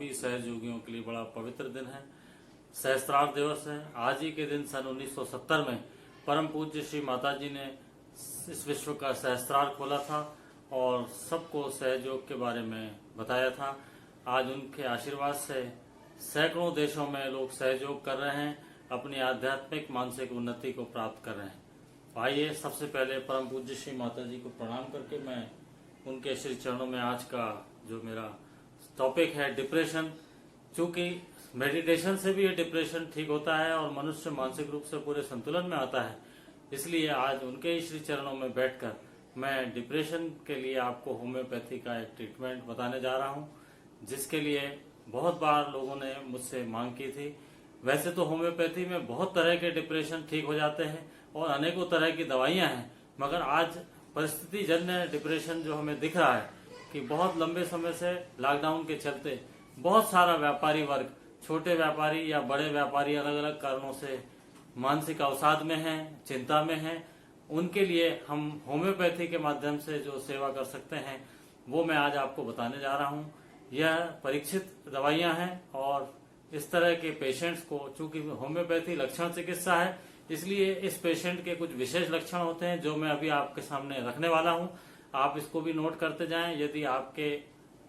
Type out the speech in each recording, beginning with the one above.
भी सहज योगियों के लिए बड़ा पवित्र दिन है। सहस्त्रार्थ दिवस है। आज ही के दिन सन 1970 में परम पूज्य श्री माता जी ने इस विश्व का सहस्त्रार्थ खोला था और सबको सहज योग के बारे में बताया था। आज उनके आशीर्वाद से सैकड़ों देशों में लोग सहज योग कर रहे हैं, अपनी आध्यात्मिक मानसिक उन्नति को प्राप्त कर रहे हैं। आइए सबसे पहले परम पूज्य श्री माता जी को प्रणाम करके मैं उनके श्री चरणों में आज का जो मेरा टॉपिक है डिप्रेशन, चूंकि मेडिटेशन से भी ये डिप्रेशन ठीक होता है और मनुष्य मानसिक रूप से पूरे संतुलन में आता है, इसलिए आज उनके ही श्री चरणों में बैठकर मैं डिप्रेशन के लिए आपको होम्योपैथी का एक ट्रीटमेंट बताने जा रहा हूं, जिसके लिए बहुत बार लोगों ने मुझसे मांग की थी। वैसे तो होम्योपैथी में बहुत तरह के डिप्रेशन ठीक हो जाते हैं और अनेकों तरह की दवाइयां हैं, मगर आज परिस्थिति जन्य डिप्रेशन जो हमें दिख रहा है कि बहुत लंबे समय से लॉकडाउन के चलते बहुत सारा व्यापारी वर्ग, छोटे व्यापारी या बड़े व्यापारी अलग अलग कारणों से मानसिक अवसाद में हैं, चिंता में हैं। उनके लिए हम होम्योपैथी के माध्यम से जो सेवा कर सकते हैं वो मैं आज आपको बताने जा रहा हूं। यह परीक्षित दवाइयां हैं और इस तरह के पेशेंट्स को, चूंकि होम्योपैथी लक्षण चिकित्सा है, इसलिए इस पेशेंट के कुछ विशेष लक्षण होते हैं जो मैं अभी आपके सामने रखने वाला हूं। आप इसको भी नोट करते जाएं। यदि आपके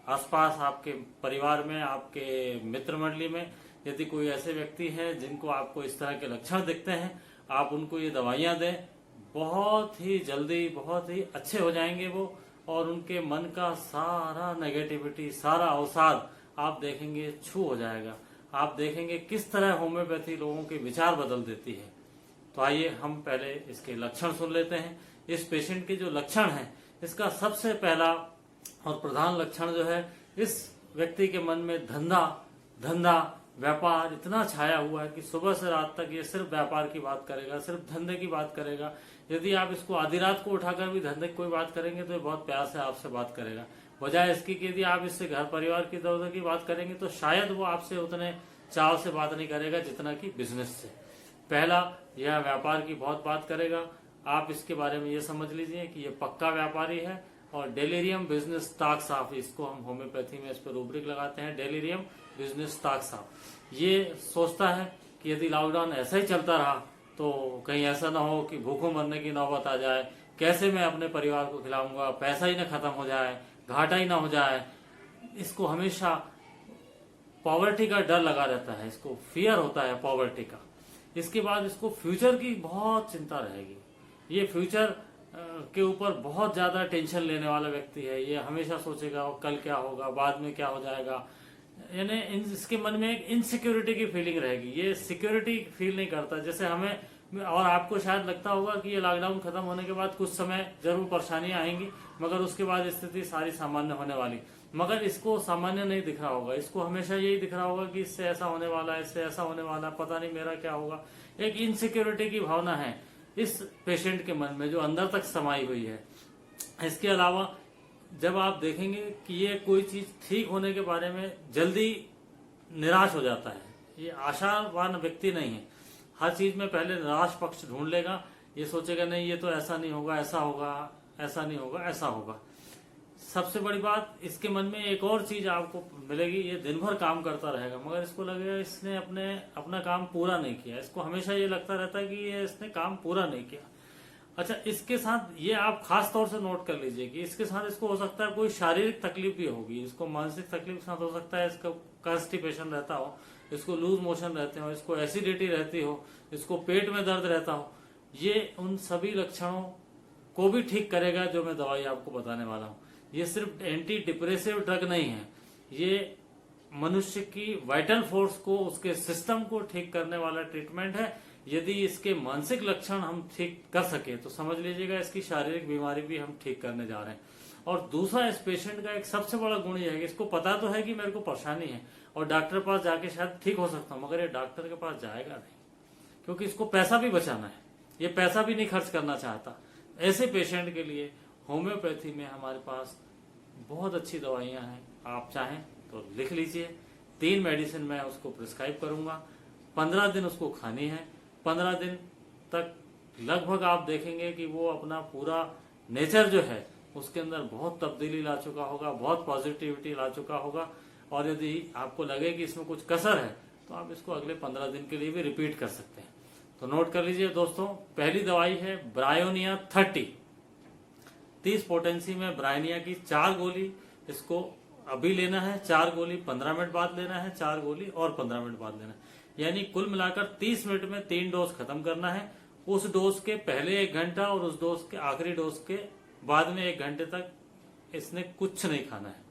आसपास, आपके परिवार में, आपके मित्र मंडली में यदि कोई ऐसे व्यक्ति हैं जिनको आपको इस तरह के लक्षण दिखते हैं, आप उनको ये दवाइयां दें। बहुत ही जल्दी बहुत ही अच्छे हो जाएंगे वो, और उनके मन का सारा नेगेटिविटी, सारा अवसाद आप देखेंगे छू हो जाएगा। आप देखेंगे किस तरह होम्योपैथी लोगों के विचार बदल देती है। तो आइए हम पहले इसके लक्षण सुन लेते हैं। इस पेशेंट के जो लक्षण हैं, इसका सबसे पहला और प्रधान लक्षण जो है, इस व्यक्ति के मन में धंधा व्यापार इतना छाया हुआ है कि सुबह से रात तक ये सिर्फ व्यापार की बात करेगा, सिर्फ धंधे की बात करेगा। यदि आप इसको आधी रात को उठाकर भी धंधे की कोई बात करेंगे तो ये बहुत प्यार से आपसे बात करेगा। बजाय इसकी कि यदि आप इससे घर परिवार की इधर उधर की बात करेंगे तो शायद वो आपसे उतने चाव से बात नहीं करेगा जितना कि बिजनेस से। पहला, यह व्यापार की बहुत बात करेगा। आप इसके बारे में ये समझ लीजिए कि ये पक्का व्यापारी है। और डेलीरियम बिजनेस स्टॉक साफ, इसको हम होम्योपैथी में इस पर रूब्रिक लगाते हैं, डेलीरियम बिजनेस स्टॉक साफ। ये सोचता है कि यदि लॉकडाउन ऐसा ही चलता रहा तो कहीं ऐसा ना हो कि भूखों मरने की नौबत आ जाए, कैसे मैं अपने परिवार को खिलाऊंगा, पैसा ही ना खत्म हो जाए, घाटा ही ना हो जाए। इसको हमेशा पॉवर्टी का डर लगा रहता है, इसको फियर होता है पॉवर्टी का। इसके बाद इसको फ्यूचर की बहुत चिंता रहेगी। ये फ्यूचर के ऊपर बहुत ज्यादा टेंशन लेने वाला व्यक्ति है। ये हमेशा सोचेगा कल क्या होगा, बाद में क्या हो जाएगा। यानी इसके मन में एक इनसिक्योरिटी की फीलिंग रहेगी। ये सिक्योरिटी फील नहीं करता। जैसे हमें और आपको शायद लगता होगा कि ये लॉकडाउन खत्म होने के बाद कुछ समय जरूर परेशानियां आएंगी, मगर उसके बाद स्थिति सारी सामान्य होने वाली। मगर इसको सामान्य नहीं दिख रहा होगा। इसको हमेशा यही दिख रहा होगा कि इससे ऐसा होने वाला है, इससे ऐसा होने वाला है, पता नहीं मेरा क्या होगा। एक इनसिक्योरिटी की भावना है इस पेशेंट के मन में, जो अंदर तक समाई हुई है। इसके अलावा जब आप देखेंगे कि ये कोई चीज ठीक होने के बारे में जल्दी निराश हो जाता है। ये आशावान व्यक्ति नहीं है। हर चीज में पहले निराश पक्ष ढूंढ लेगा। ये सोचेगा नहीं, ये तो ऐसा नहीं होगा, ऐसा होगा, ऐसा नहीं होगा, ऐसा होगा। सबसे बड़ी बात, इसके मन में एक और चीज आपको मिलेगी, ये दिन भर काम करता रहेगा मगर इसको लगेगा इसने अपना काम पूरा नहीं किया। इसको हमेशा ये लगता रहता है कि ये इसने काम पूरा नहीं किया। अच्छा, इसके साथ ये आप खास तौर से नोट कर लीजिए कि इसके साथ इसको हो सकता है कोई शारीरिक तकलीफ भी होगी, इसको मानसिक तकलीफ के साथ हो सकता है, इसका कॉन्स्टिपेशन रहता हो, इसको लूज मोशन रहते हो, इसको एसिडिटी रहती हो, इसको पेट में दर्द रहता हो। ये उन सभी लक्षणों को भी ठीक करेगा जो मैं दवाई आपको बताने वाला हूँ। ये सिर्फ एंटी डिप्रेसिव ड्रग नहीं है, ये मनुष्य की वाइटल फोर्स को, उसके सिस्टम को ठीक करने वाला ट्रीटमेंट है। यदि इसके मानसिक लक्षण हम ठीक कर सके तो समझ लीजिएगा इसकी शारीरिक बीमारी भी हम ठीक करने जा रहे हैं। और दूसरा, इस पेशेंट का एक सबसे बड़ा गुण यह है कि इसको पता तो है कि मेरे को परेशानी है और डॉक्टर के पास जाके शायद ठीक हो सकता हूं, मगर ये डॉक्टर के पास जाएगा नहीं, क्योंकि इसको पैसा भी बचाना है। ये पैसा भी नहीं खर्च करना चाहता। ऐसे पेशेंट के लिए होम्योपैथी में हमारे पास बहुत अच्छी दवाइयां हैं। आप चाहें तो लिख लीजिए। 3 मेडिसिन मैं उसको प्रिस्क्राइब करूंगा। 15 दिन उसको खानी है। 15 दिन तक लगभग आप देखेंगे कि वो अपना पूरा नेचर जो है उसके अंदर बहुत तब्दीली ला चुका होगा, बहुत पॉजिटिविटी ला चुका होगा। और यदि आपको लगे कि इसमें कुछ कसर है तो आप इसको अगले 15 दिन के लिए भी रिपीट कर सकते हैं। तो नोट कर लीजिए दोस्तों, पहली दवाई है ब्रायोनिया 30 पोटेंसी में ब्रायोनिया की 4 गोली। इसको अभी लेना है, 4 गोली 15 मिनट बाद लेना है, 4 गोली और 15 मिनट बाद लेना है, यानी कुल मिलाकर 30 मिनट में 3 डोज खत्म करना है। उस डोज के पहले 1 घंटा और उस डोज के आखिरी डोज के बाद में 1 घंटे तक इसने कुछ नहीं खाना है,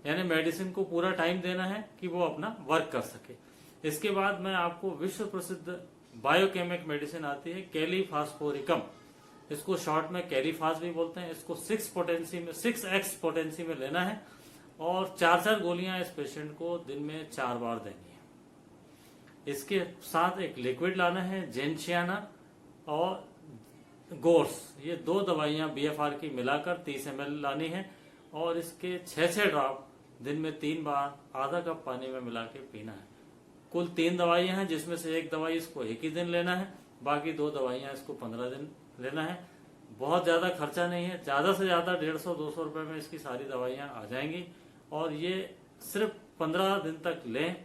यानी मेडिसिन को पूरा टाइम देना है कि वो अपना वर्क कर सके। इसके बाद मैं आपको विश्व प्रसिद्ध बायोकेमिक मेडिसिन आती है कैलीफास्फोरिकम, इसको शॉर्ट में कैलीफास भी बोलते हैं। इसको 6x पोटेंसी में लेना है और 4 गोलियां इस पेशेंट को दिन में 4 बार देनी है। इसके साथ एक लिक्विड लाना है, जेंशियाना और गोर्स, ये 2 दवाइयां BFR की मिलाकर 30 ml लानी है और इसके 6 ड्रॉप दिन में 3 बार आधा कप पानी में मिला के पीना है। कुल 3 दवाइयां हैं, जिसमें से 1 दवाई इसको एक ही दिन लेना है, बाकी 2 दवाइयां इसको 15 दिन लेना है। बहुत ज्यादा खर्चा नहीं है, ज्यादा से ज्यादा 150-200 रुपए में इसकी सारी दवाइयां आ जाएंगी और ये सिर्फ 15 दिन तक लें।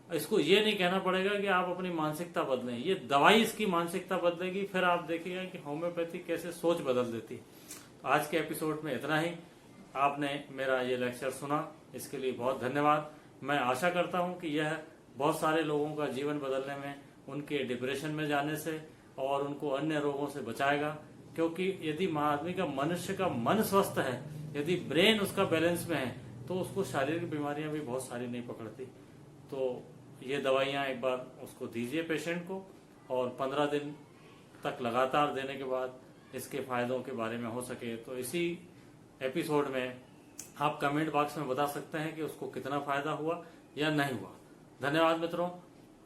इसको ये नहीं कहना पड़ेगा कि आप अपनी मानसिकता बदलें, ये दवाई इसकी मानसिकता बदलेगी, फिर आप देखिएगा कि होम्योपैथी कैसे सोच बदल देती है। तो आज के एपिसोड में इतना ही। आपने मेरा ये लेक्चर सुना, इसके लिए बहुत धन्यवाद। मैं आशा करता हूं कि यह बहुत सारे लोगों का जीवन बदलने में, उनके डिप्रेशन में जाने से और उनको अन्य रोगों से बचाएगा। क्योंकि यदि आदमी का मनुष्य का मन स्वस्थ है, यदि ब्रेन उसका बैलेंस में है, तो उसको शारीरिक बीमारियां भी बहुत सारी नहीं पकड़ती। तो ये दवाइयां एक बार उसको दीजिए पेशेंट को, और 15 दिन तक लगातार देने के बाद इसके फायदों के बारे में हो सके तो इसी एपिसोड में आप कमेंट बॉक्स में बता सकते हैं कि उसको कितना फायदा हुआ या नहीं हुआ। धन्यवाद मित्रों,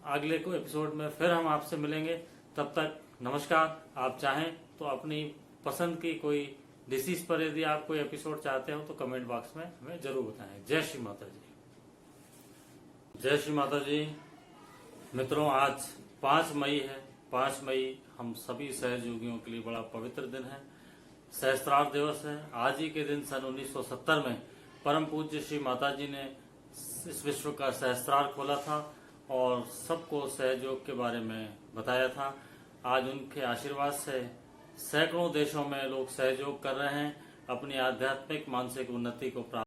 अगले को एपिसोड में फिर हम आपसे मिलेंगे। तब तक नमस्कार। आप चाहें तो अपनी पसंद की कोई डिसीज पर यदि आप कोई एपिसोड चाहते हो तो कमेंट बॉक्स में हमें जरूर बताएं। जय श्री माता जी। जय श्री माता जी। मित्रों, आज 5 मई है। 5 मई हम सभी सहयोगियों के लिए बड़ा पवित्र दिन है, सहस्त्रार्थ दिवस है। आज ही के दिन सन 1970 में परम पूज्य श्री माता जी ने इस विश्व का सहस्त्रार्थ खोला था और सबको सहयोग के बारे में बताया था। आज उनके आशीर्वाद से सैकड़ों देशों में लोग सहयोग कर रहे हैं अपनी आध्यात्मिक मानसिक उन्नति को प्राप्त